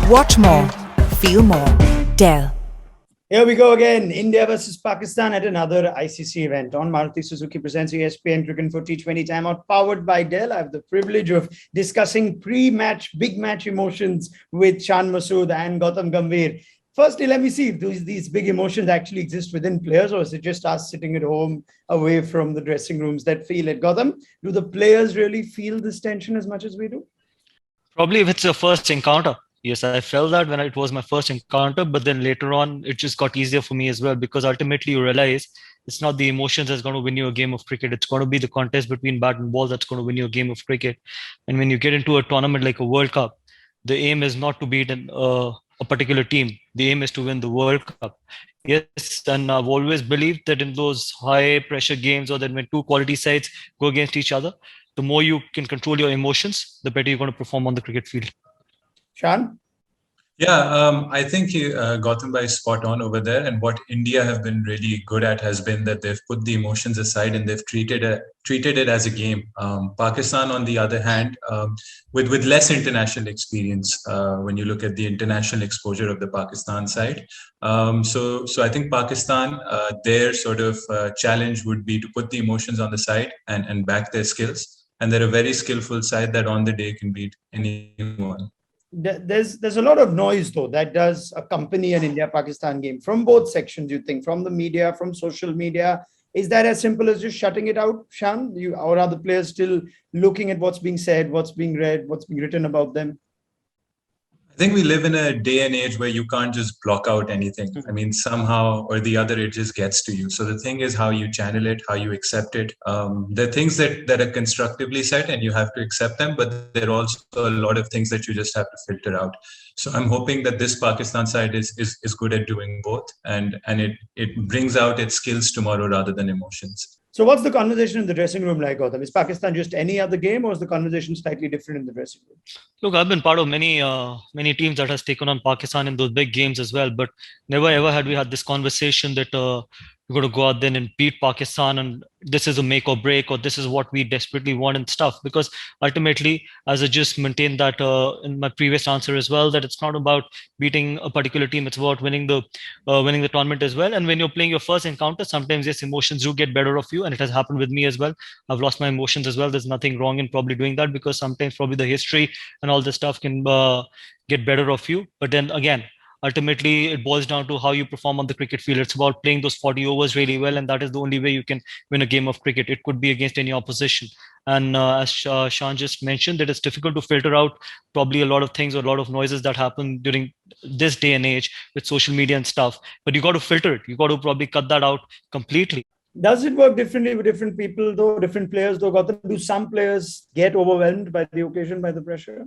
Watch more, feel more. Dell. Here we go again. India versus Pakistan at another ICC event. On Maruti Suzuki presents ESPN Cricket for T20 Timeout, powered by Dell. I have the privilege of discussing pre-match, big match emotions with Shan Masood and Gautam Gambhir. Firstly, let me see if these big emotions actually exist within players, or is it just us sitting at home away from the dressing rooms that feel it? Gautam, do the players really feel this tension as much as we do? Probably if it's your first encounter. Yes, I felt that when it was my first encounter, but then later on, it just got easier for me as well, because ultimately you realize it's not the emotions that's going to win you a game of cricket. It's going to be the contest between bat and ball that's going to win you a game of cricket. And when you get into a tournament like a World Cup, the aim is not to beat a particular team. The aim is to win the World Cup. Yes, and I've always believed that in those high pressure games, or that when two quality sides go against each other, the more you can control your emotions, the better you're going to perform on the cricket field. Shan? Yeah, I think Gautam Bhai is spot on over there. And what India have been really good at has been that they've put the emotions aside and they've treated it as a game. Pakistan, on the other hand, with less international experience, when you look at the international exposure of the Pakistan side. So I think Pakistan, their sort of challenge would be to put the emotions on the side and back their skills. And they're a very skillful side that on the day can beat anyone. There's a lot of noise though that does accompany an India-Pakistan game from both sections. You think from the media, from social media. Is that as simple as just shutting it out, Shan? Or are the players still looking at what's being said, what's being read, what's being written about them? I think we live in a day and age where you can't just block out anything. I mean, somehow or the other, it just gets to you. So the thing is how you channel it, how you accept it. There are things that are constructively said and you have to accept them, but there are also a lot of things that you just have to filter out. So I'm hoping that this Pakistan side is good at doing both, and it brings out its skills tomorrow rather than emotions. So what's the conversation in the dressing room like, Gautam? Is Pakistan just any other game, or is the conversation slightly different in the dressing room? Look, I've been part of many teams that has taken on Pakistan in those big games as well, but never ever had we had this conversation that we're going to go out there and beat Pakistan, and this is a make or break, or this is what we desperately want and stuff. Because ultimately, as I just maintained that in my previous answer as well, that it's not about beating a particular team; it's about winning the tournament as well. And when you're playing your first encounter, sometimes yes, emotions do get better of you, and it has happened with me as well. I've lost my emotions as well. There's nothing wrong in probably doing that, because sometimes probably the history and all this stuff can get better of you. But then again, ultimately it boils down to how you perform on the cricket field. It's about playing those 40 overs really well, and that is the only way you can win a game of cricket. It could be against any opposition. And as Shan just mentioned, that it's difficult to filter out probably a lot of things or a lot of noises that happen during this day and age with social media and stuff. But you got to filter it. You got to probably cut that out completely. Does it work differently with different people though, different players though, Gautam? Do some players get overwhelmed by the occasion, by the pressure?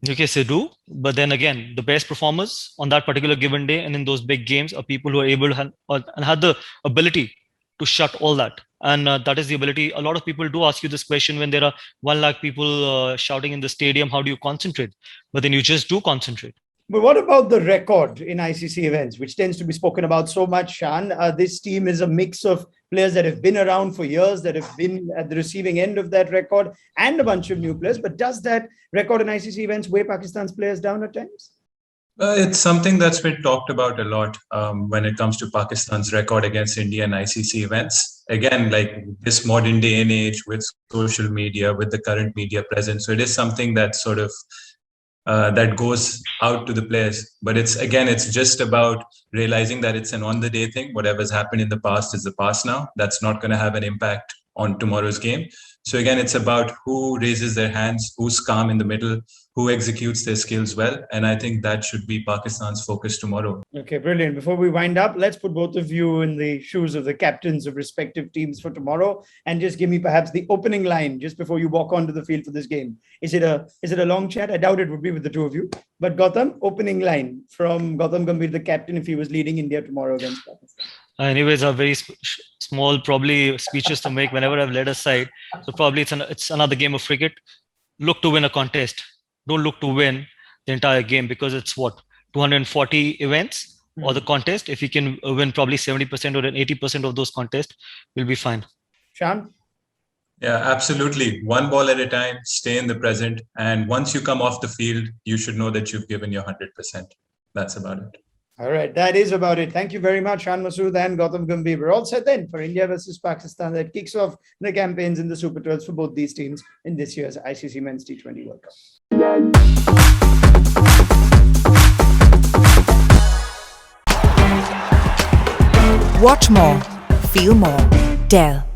Yes, they do. But then again, the best performers on that particular given day and in those big games are people who are able to and have the ability to shut all that. And that is the ability. A lot of people do ask you this question when there are 1 lakh people shouting in the stadium, how do you concentrate? But then you just do concentrate. But what about the record in ICC events, which tends to be spoken about so much, Shan? This team is a mix of players that have been around for years, that have been at the receiving end of that record, and a bunch of new players. But does that record in ICC events weigh Pakistan's players down at times? It's something that's been talked about a lot when it comes to Pakistan's record against India in ICC events. Again, like this modern day and age with social media, with the current media presence. So it is something that sort of that goes out to the players. But it's just about realizing that it's an on the day thing. Whatever's happened in the past is the past now. That's not going to have an impact on tomorrow's game. So again, it's about who raises their hands, who's calm in the middle, who executes their skills well. And I think that should be Pakistan's focus tomorrow. Okay, brilliant. Before we wind up, let's put both of you in the shoes of the captains of respective teams for tomorrow, and just give me perhaps the opening line just before you walk onto the field for this game. Is it a long chat? I doubt it would be with the two of you. But Gautam, opening line from Gautam Gambhir, the captain, if he was leading India tomorrow against Pakistan. Anyways, are very small, probably speeches to make whenever I've led a side. So probably it's another game of cricket. Look to win a contest. Don't look to win the entire game, because it's 240 events or the contest. If you can win probably 70% or 80% of those contests, we'll be fine. Shan? Yeah, absolutely. One ball at a time, stay in the present. And once you come off the field, you should know that you've given your 100%. That's about it. All right, that is about it. Thank you very much, Shan Masood and Gautam Gambhir. We're all set then for India versus Pakistan. That kicks off the campaigns in the Super 12s for both these teams in this year's ICC Men's T20 World Cup. Watch more, feel more. Dell.